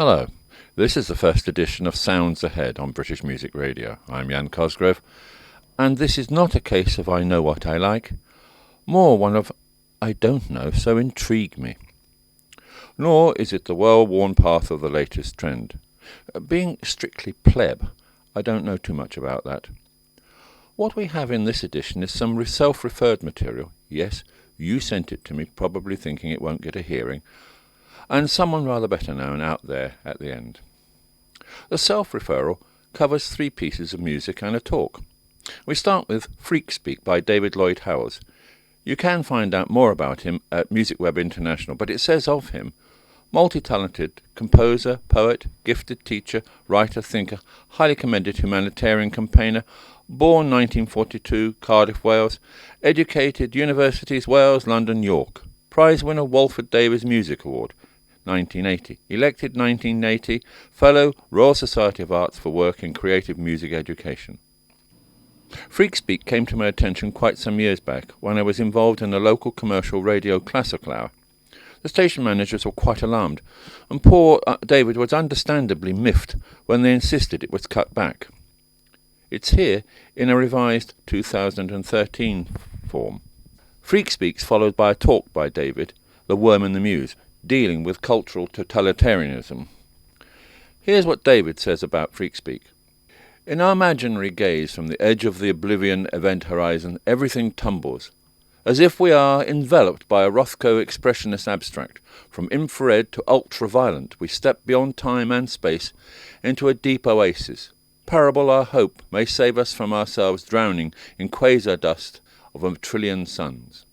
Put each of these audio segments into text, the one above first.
Hello, this is the first edition of Sounds Ahead on British Music Radio. I'm Jan Cosgrove, and this is not a case of I know what I like, more one of I don't know, so intrigue me. Nor is it the well-worn path of the latest trend. Being strictly pleb, I don't know too much about that. What we have in this edition is some self-referred material. Yes, you sent it to me, probably thinking it won't get a hearing, and someone rather better known out there at the end. The self-referral covers 3 pieces of music and a talk. We start with Freak Speak by David Lloyd Howells. You can find out more about him at Music Web International, but it says of him, multi-talented composer, poet, gifted teacher, writer, thinker, highly commended humanitarian campaigner, born 1942, Cardiff, Wales, educated universities, Wales, London, York, prize winner Walford Davies Music Award, 1980, elected 1980, Fellow Royal Society of Arts for work in creative music education. Freak Speak came to my attention quite some years back when I was involved in a local commercial radio classical hour. The station managers were quite alarmed, and poor David was understandably miffed when they insisted it was cut back. It's here in a revised 2013 form. Freak Speak's followed by a talk by David, The Worm and the Muse, dealing with cultural totalitarianism. Here's what David says about Freak Speak. In our imaginary gaze from the edge of the oblivion event horizon, everything tumbles, as if we are enveloped by a Rothko expressionist abstract. From infrared to ultraviolet, we step beyond time and space into a deep oasis. Parable our hope may save us from ourselves drowning in quasar dust of a trillion suns.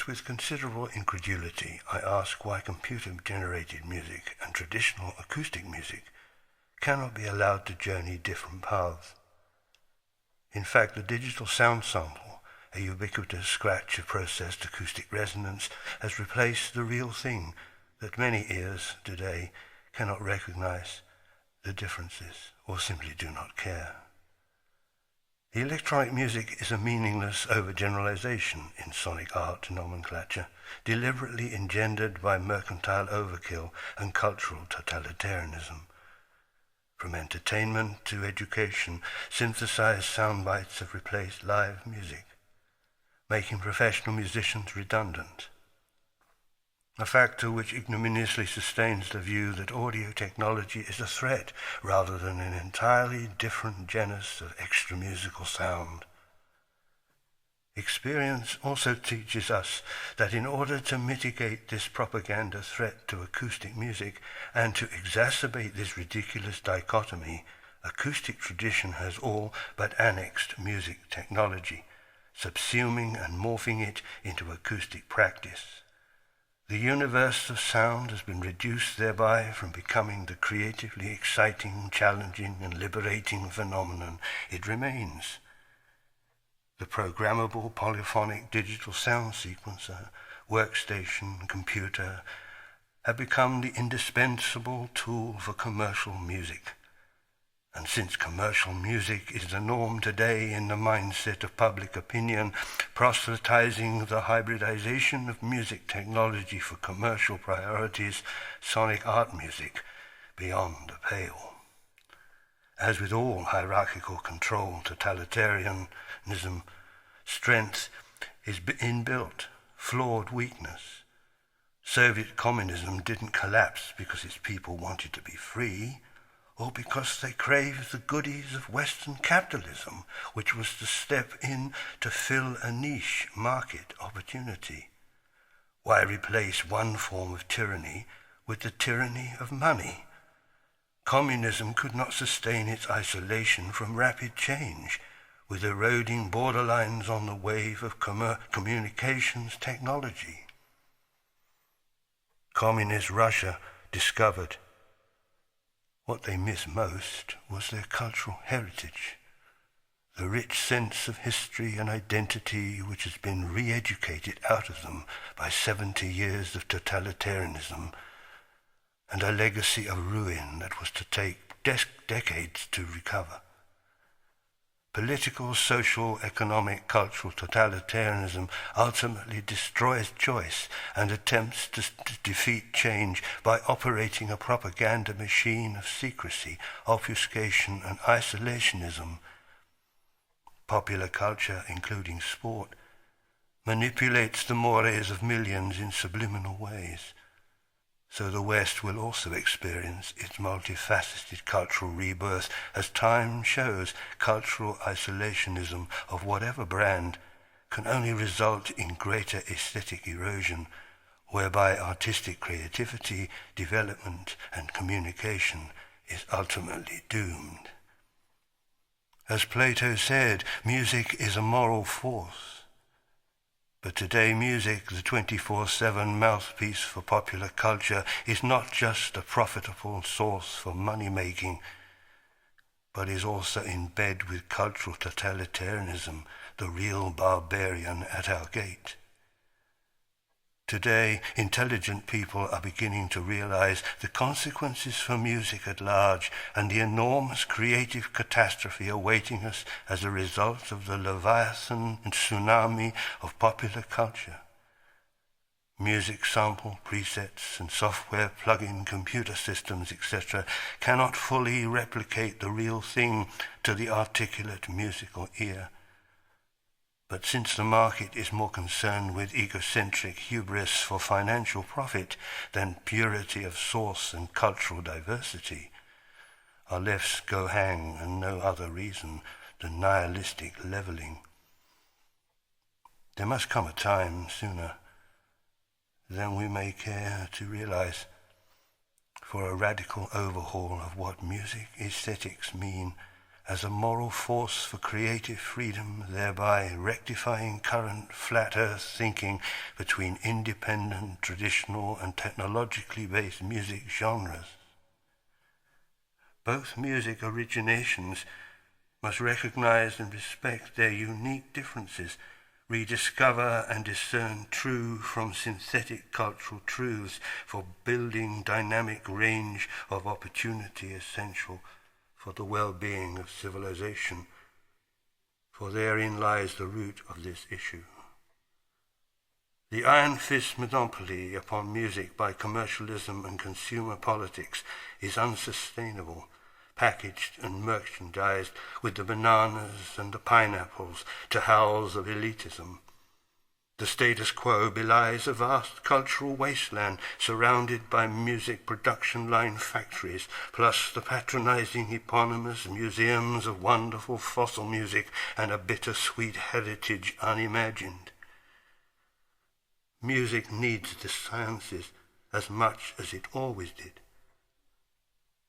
with considerable incredulity, I ask why computer-generated music and traditional acoustic music cannot be allowed to journey different paths. In fact, the digital sound sample, a ubiquitous scratch of processed acoustic resonance, has replaced the real thing that many ears today cannot recognize the differences or simply do not care. The electronic music is a meaningless overgeneralization in sonic art nomenclature, deliberately engendered by mercantile overkill and cultural totalitarianism. From entertainment to education, synthesized sound bites have replaced live music, making professional musicians redundant. A factor which ignominiously sustains the view that audio technology is a threat rather than an entirely different genus of extra-musical sound. Experience also teaches us that in order to mitigate this propaganda threat to acoustic music and to exacerbate this ridiculous dichotomy, acoustic tradition has all but annexed music technology, subsuming and morphing it into acoustic practice. The universe of sound has been reduced thereby from becoming the creatively exciting, challenging, and liberating phenomenon it remains. The programmable polyphonic digital sound sequencer, workstation, computer have become the indispensable tool for commercial music. And since commercial music is the norm today in the mindset of public opinion, proselytizing the hybridization of music technology for commercial priorities, sonic art music beyond the pale. As with all hierarchical control, totalitarianism, strength is inbuilt, flawed weakness. Soviet communism didn't collapse because its people wanted to be free, or because they craved the goodies of Western capitalism, which was to step in to fill a niche market opportunity. Why replace one form of tyranny with the tyranny of money? Communism could not sustain its isolation from rapid change, with eroding borderlines on the wave of communications technology. Communist Russia discovered what they missed most was their cultural heritage, the rich sense of history and identity which has been re-educated out of them by 70 years of totalitarianism, and a legacy of ruin that was to take decades to recover. Political, social, economic, cultural totalitarianism ultimately destroys choice and attempts to defeat change by operating a propaganda machine of secrecy, obfuscation, and isolationism. Popular culture, including sport, manipulates the mores of millions in subliminal ways. So the West will also experience its multifaceted cultural rebirth as time shows cultural isolationism of whatever brand can only result in greater aesthetic erosion, whereby artistic creativity, development, and communication is ultimately doomed. As Plato said, music is a moral force. But today music, the 24/7 mouthpiece for popular culture, is not just a profitable source for money-making, but is also in bed with cultural totalitarianism, the real barbarian at our gate. Today, intelligent people are beginning to realize the consequences for music at large and the enormous creative catastrophe awaiting us as a result of the Leviathan and tsunami of popular culture. Music sample presets and software plug-in computer systems, etc., cannot fully replicate the real thing to the articulate musical ear. But since the market is more concerned with egocentric hubris for financial profit than purity of source and cultural diversity, our lefts go hang and no other reason than nihilistic leveling. There must come a time sooner than we may care to realize for a radical overhaul of what music aesthetics mean as a moral force for creative freedom, thereby rectifying current flat earth thinking between independent, traditional and technologically based music genres. Both music originations must recognize and respect their unique differences, rediscover and discern true from synthetic cultural truths for building dynamic range of opportunity essential for the well-being of civilization, for therein lies the root of this issue. The iron fist monopoly upon music by commercialism and consumer politics is unsustainable, packaged and merchandised with the bananas and the pineapples to howls of elitism. The status quo belies a vast cultural wasteland surrounded by music production line factories, plus the patronizing eponymous museums of wonderful fossil music and a bittersweet heritage unimagined. Music needs the sciences as much as it always did,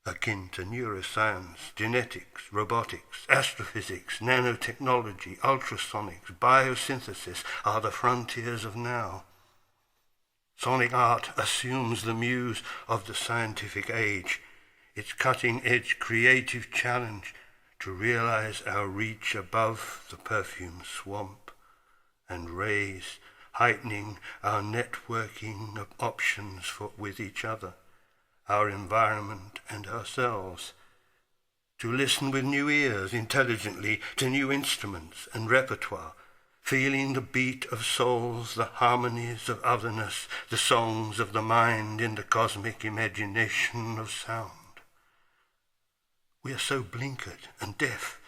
akin to neuroscience, genetics, robotics, astrophysics, nanotechnology, ultrasonics, biosynthesis are the frontiers of now. Sonic art assumes the muse of the scientific age, its cutting-edge creative challenge to realize our reach above the perfume swamp and raise, heightening our networking of options with each other, our environment and ourselves, to listen with new ears intelligently to new instruments and repertoire, feeling the beat of souls, the harmonies of otherness, the songs of the mind in the cosmic imagination of sound. We are so blinkered and deaf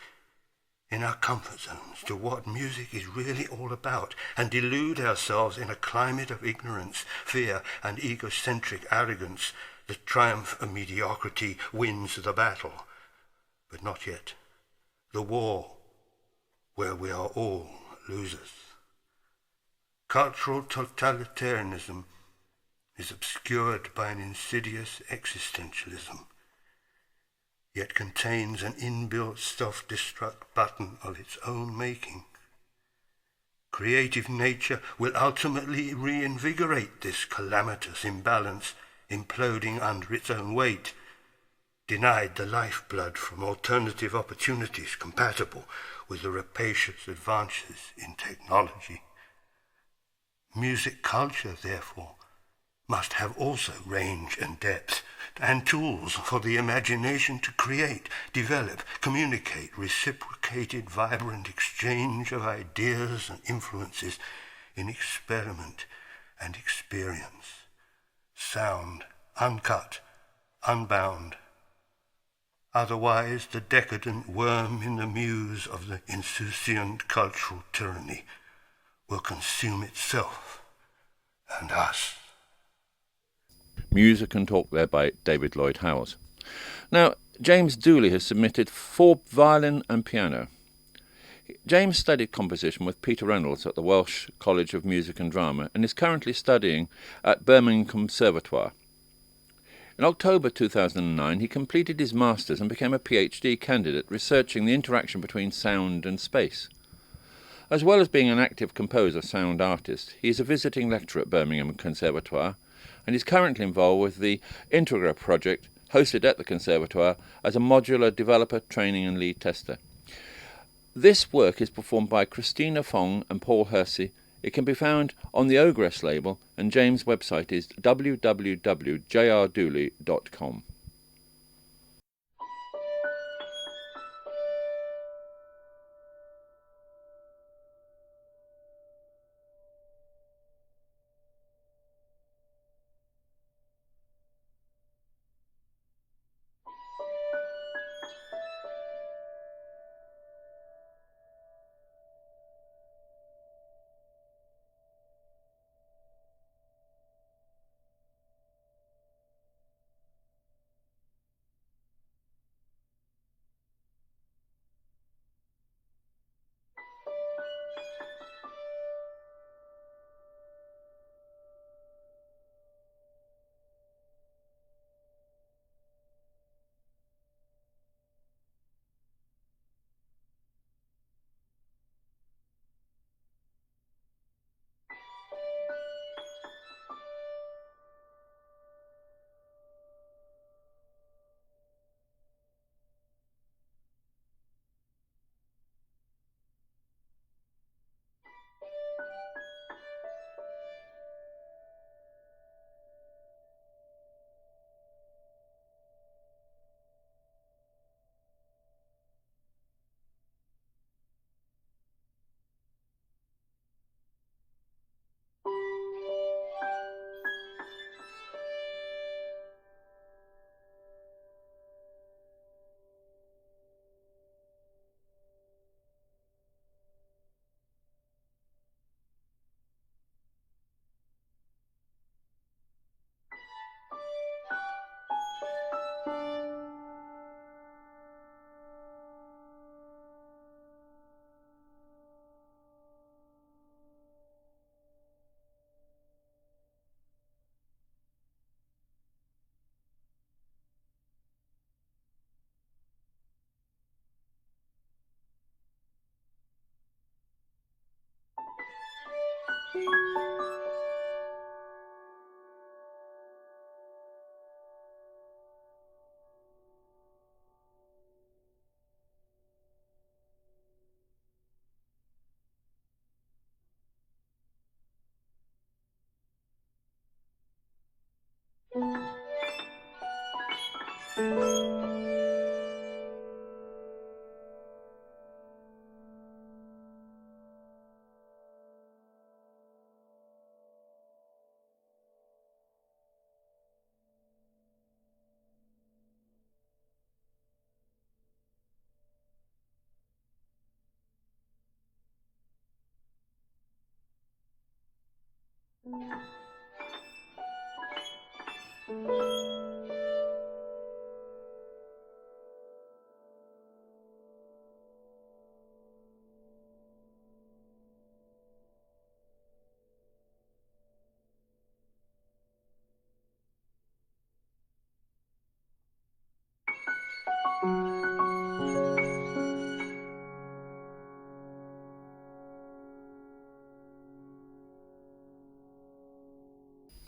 in our comfort zones to what music is really all about, and delude ourselves in a climate of ignorance, fear, and egocentric arrogance. The triumph of mediocrity wins the battle, but not yet. The war, where we are all losers. Cultural totalitarianism is obscured by an insidious existentialism, yet contains an inbuilt self-destruct button of its own making. Creative nature will ultimately reinvigorate this calamitous imbalance, imploding under its own weight, denied the lifeblood from alternative opportunities compatible with the rapacious advances in technology. Music culture, therefore, must have also range and depth, and tools for the imagination to create, develop, communicate, reciprocated, vibrant exchange of ideas and influences in experiment and experience. Sound, uncut, unbound. Otherwise, the decadent worm in the muse of the insouciant cultural tyranny will consume itself and us. Music and Talk there by David Lloyd Howells. Now, James Dooley has submitted for violin and piano. James studied composition with Peter Reynolds at the Welsh College of Music and Drama and is currently studying at Birmingham Conservatoire. In October 2009, he completed his master's and became a PhD candidate researching the interaction between sound and space. As well as being an active composer, sound artist, he is a visiting lecturer at Birmingham Conservatoire and is currently involved with the Integra project hosted at the Conservatoire as a modular developer, training and lead tester. This work is performed by Christina Fong and Paul Hersey. It can be found on the Ogress label, and James' website is www.jrdooley.com.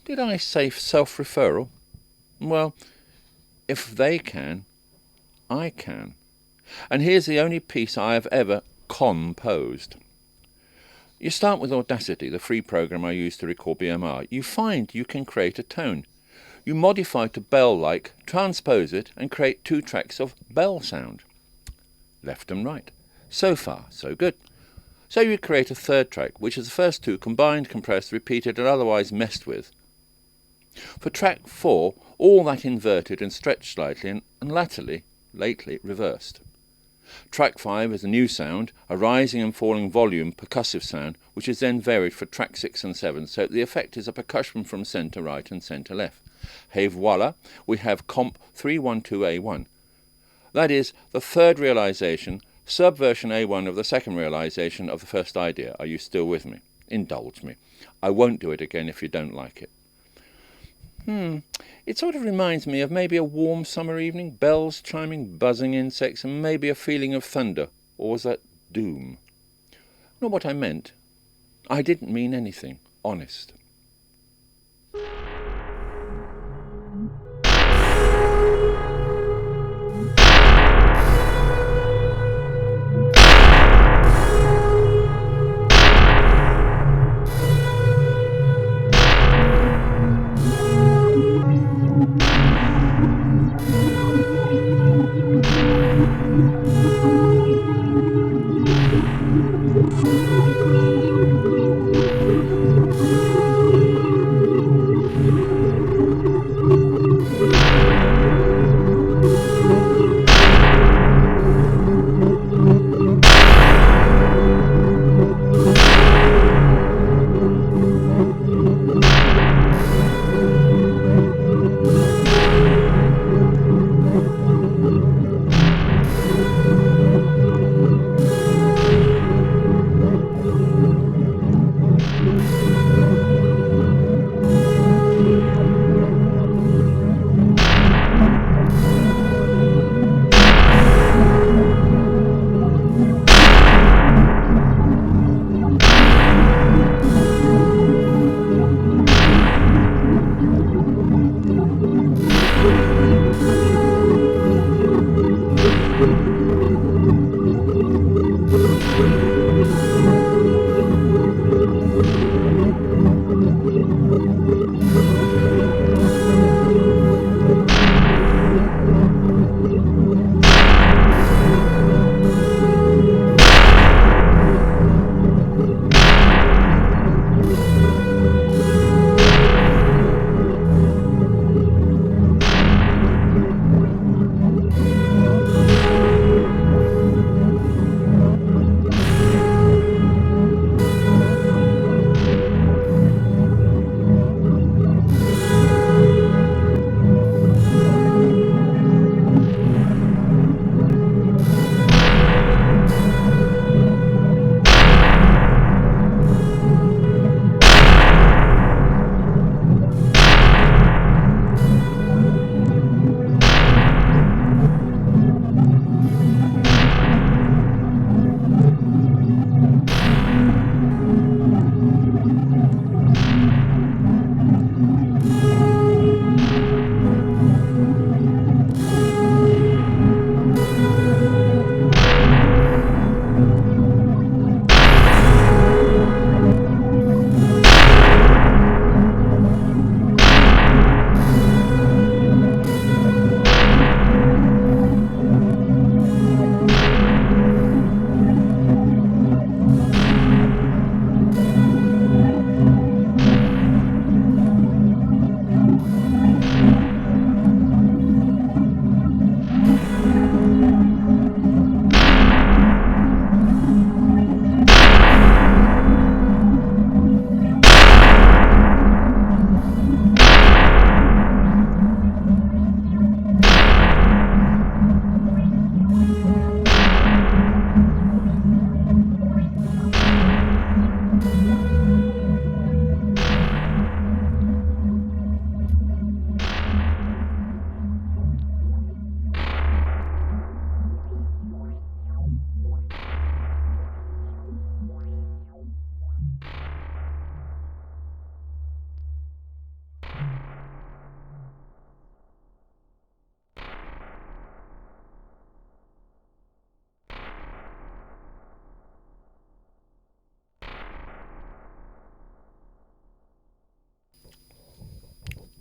Did I say self-referral? Well, if they can, I can. And here's the only piece I have ever composed. You start with Audacity, the free program I use to record BMR. You find you can create a tone. You modify to bell-like, transpose it, and create 2 tracks of bell sound. Left and right. So far, so good. So you create a 3rd track, which is the first 2 combined, compressed, repeated, and otherwise messed with. For track 4, all that inverted and stretched slightly, and lately reversed. Track 5 is a new sound, a rising and falling volume percussive sound, which is then varied for track 6 and 7, so the effect is a percussion from centre right and centre left. Hey voila, we have comp 312A1. That is the 3rd realisation, subversion A1 of the 2nd realisation of the first idea. Are you still with me? Indulge me. I won't do it again if you don't like it. It sort of reminds me of maybe a warm summer evening, bells chiming, buzzing insects, and maybe a feeling of thunder. Or was that doom? Not what I meant. I didn't mean anything. Honest.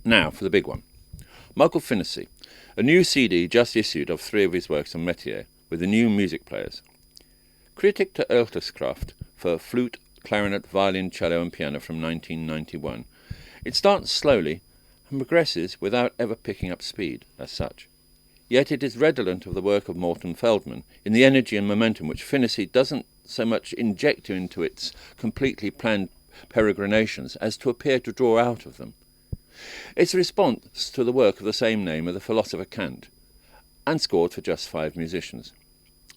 Now for the big one. Michael Finnessy, a new CD just issued of 3 of his works on Metier, with the new music players. Critic to Alterskraft for flute, clarinet, violin, cello and piano from 1991. It starts slowly and progresses without ever picking up speed as such. Yet it is redolent of the work of Morton Feldman in the energy and momentum which Finnessy doesn't so much inject into its completely planned peregrinations as to appear to draw out of them. It's a response to the work of the same name of the philosopher Kant, and scored for just 5 musicians.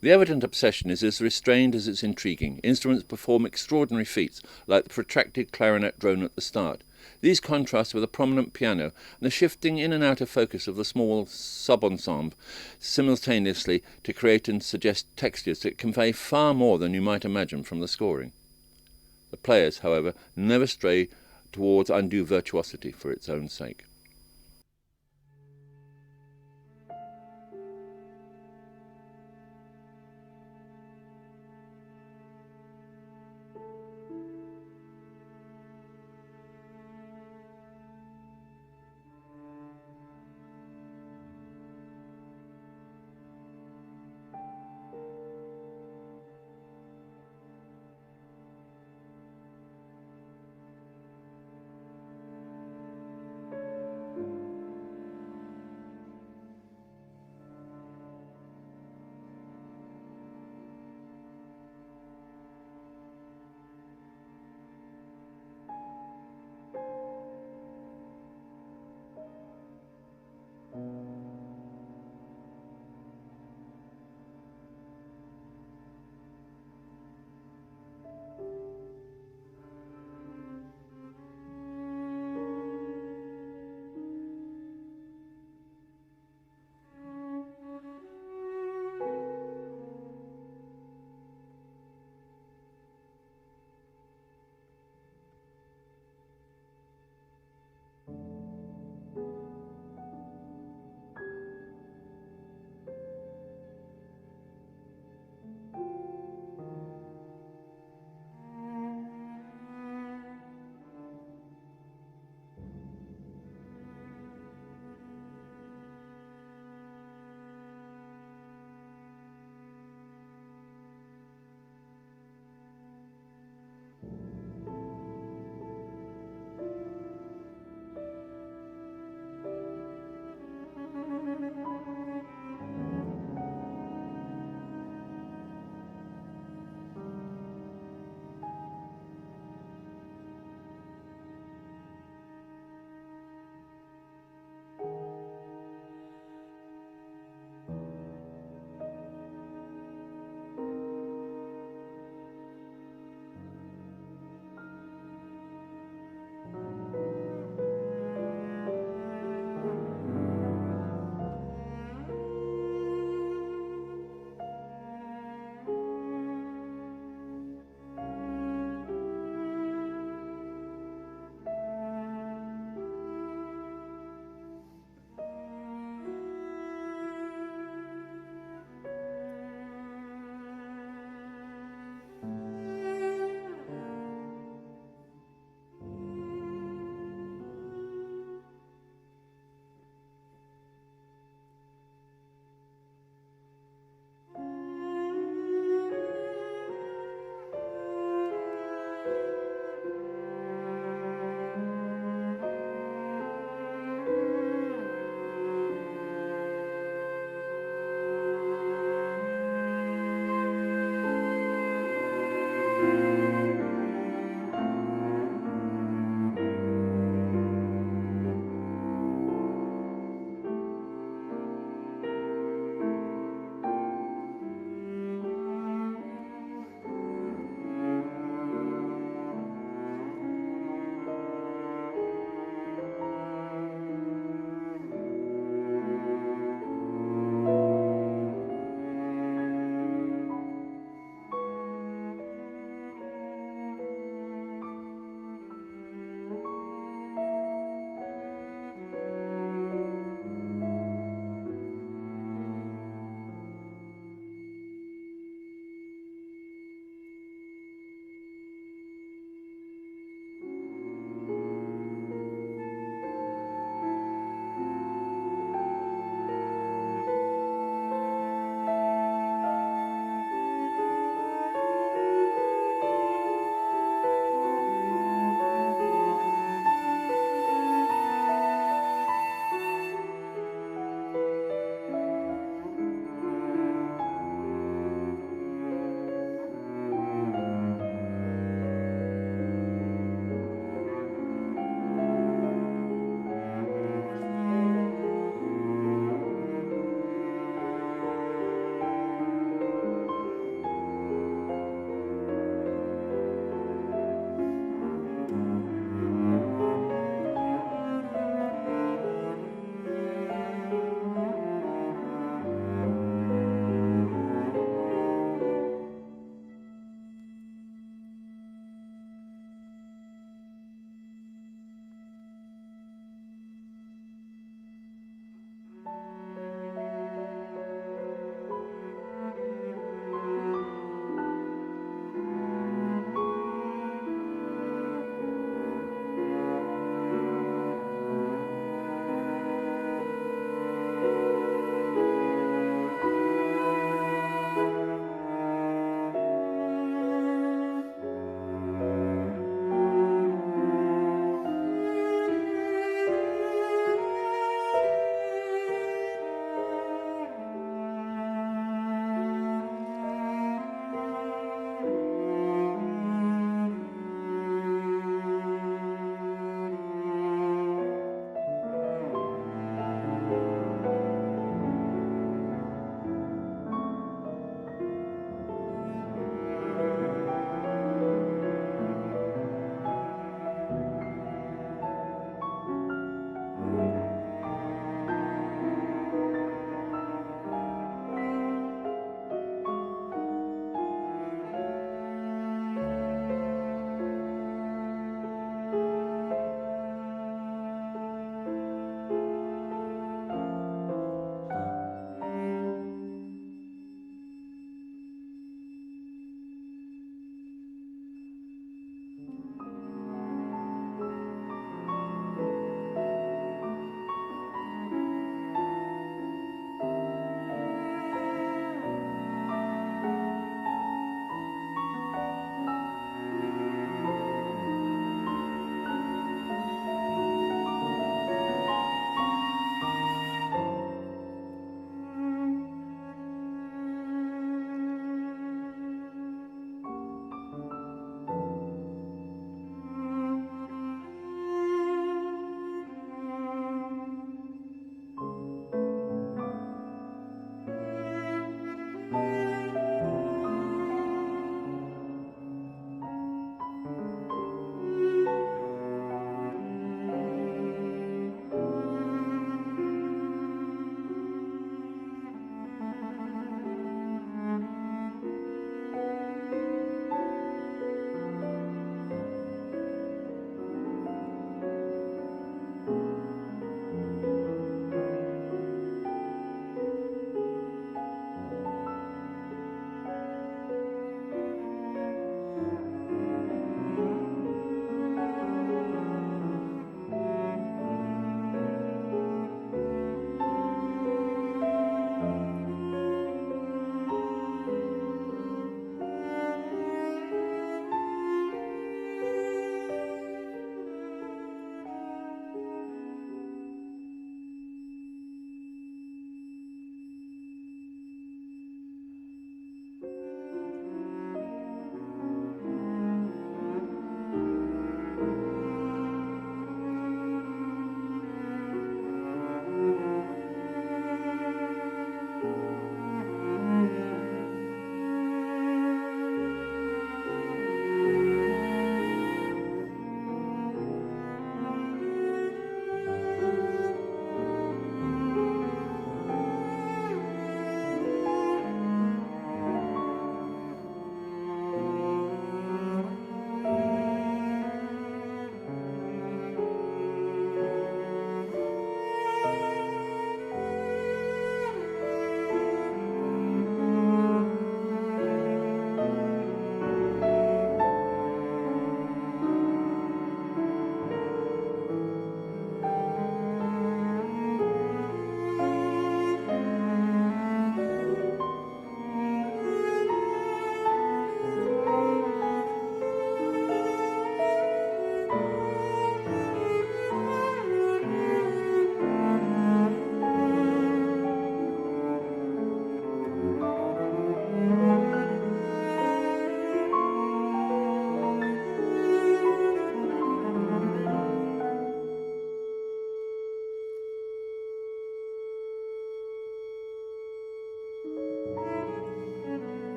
The evident obsession is as restrained as it's intriguing. Instruments perform extraordinary feats, like the protracted clarinet drone at the start. These contrast with a prominent piano and the shifting in and out of focus of the small sub-ensemble simultaneously to create and suggest textures that convey far more than you might imagine from the scoring. The players, however, never stray towards undue virtuosity for its own sake.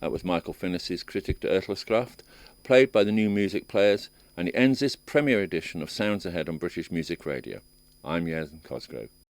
That was Michael Finnis's Critic to Ertlescraft, played by the New Music Players, and he ends this premiere edition of Sounds Ahead on British Music Radio. I'm Jan Cosgrove.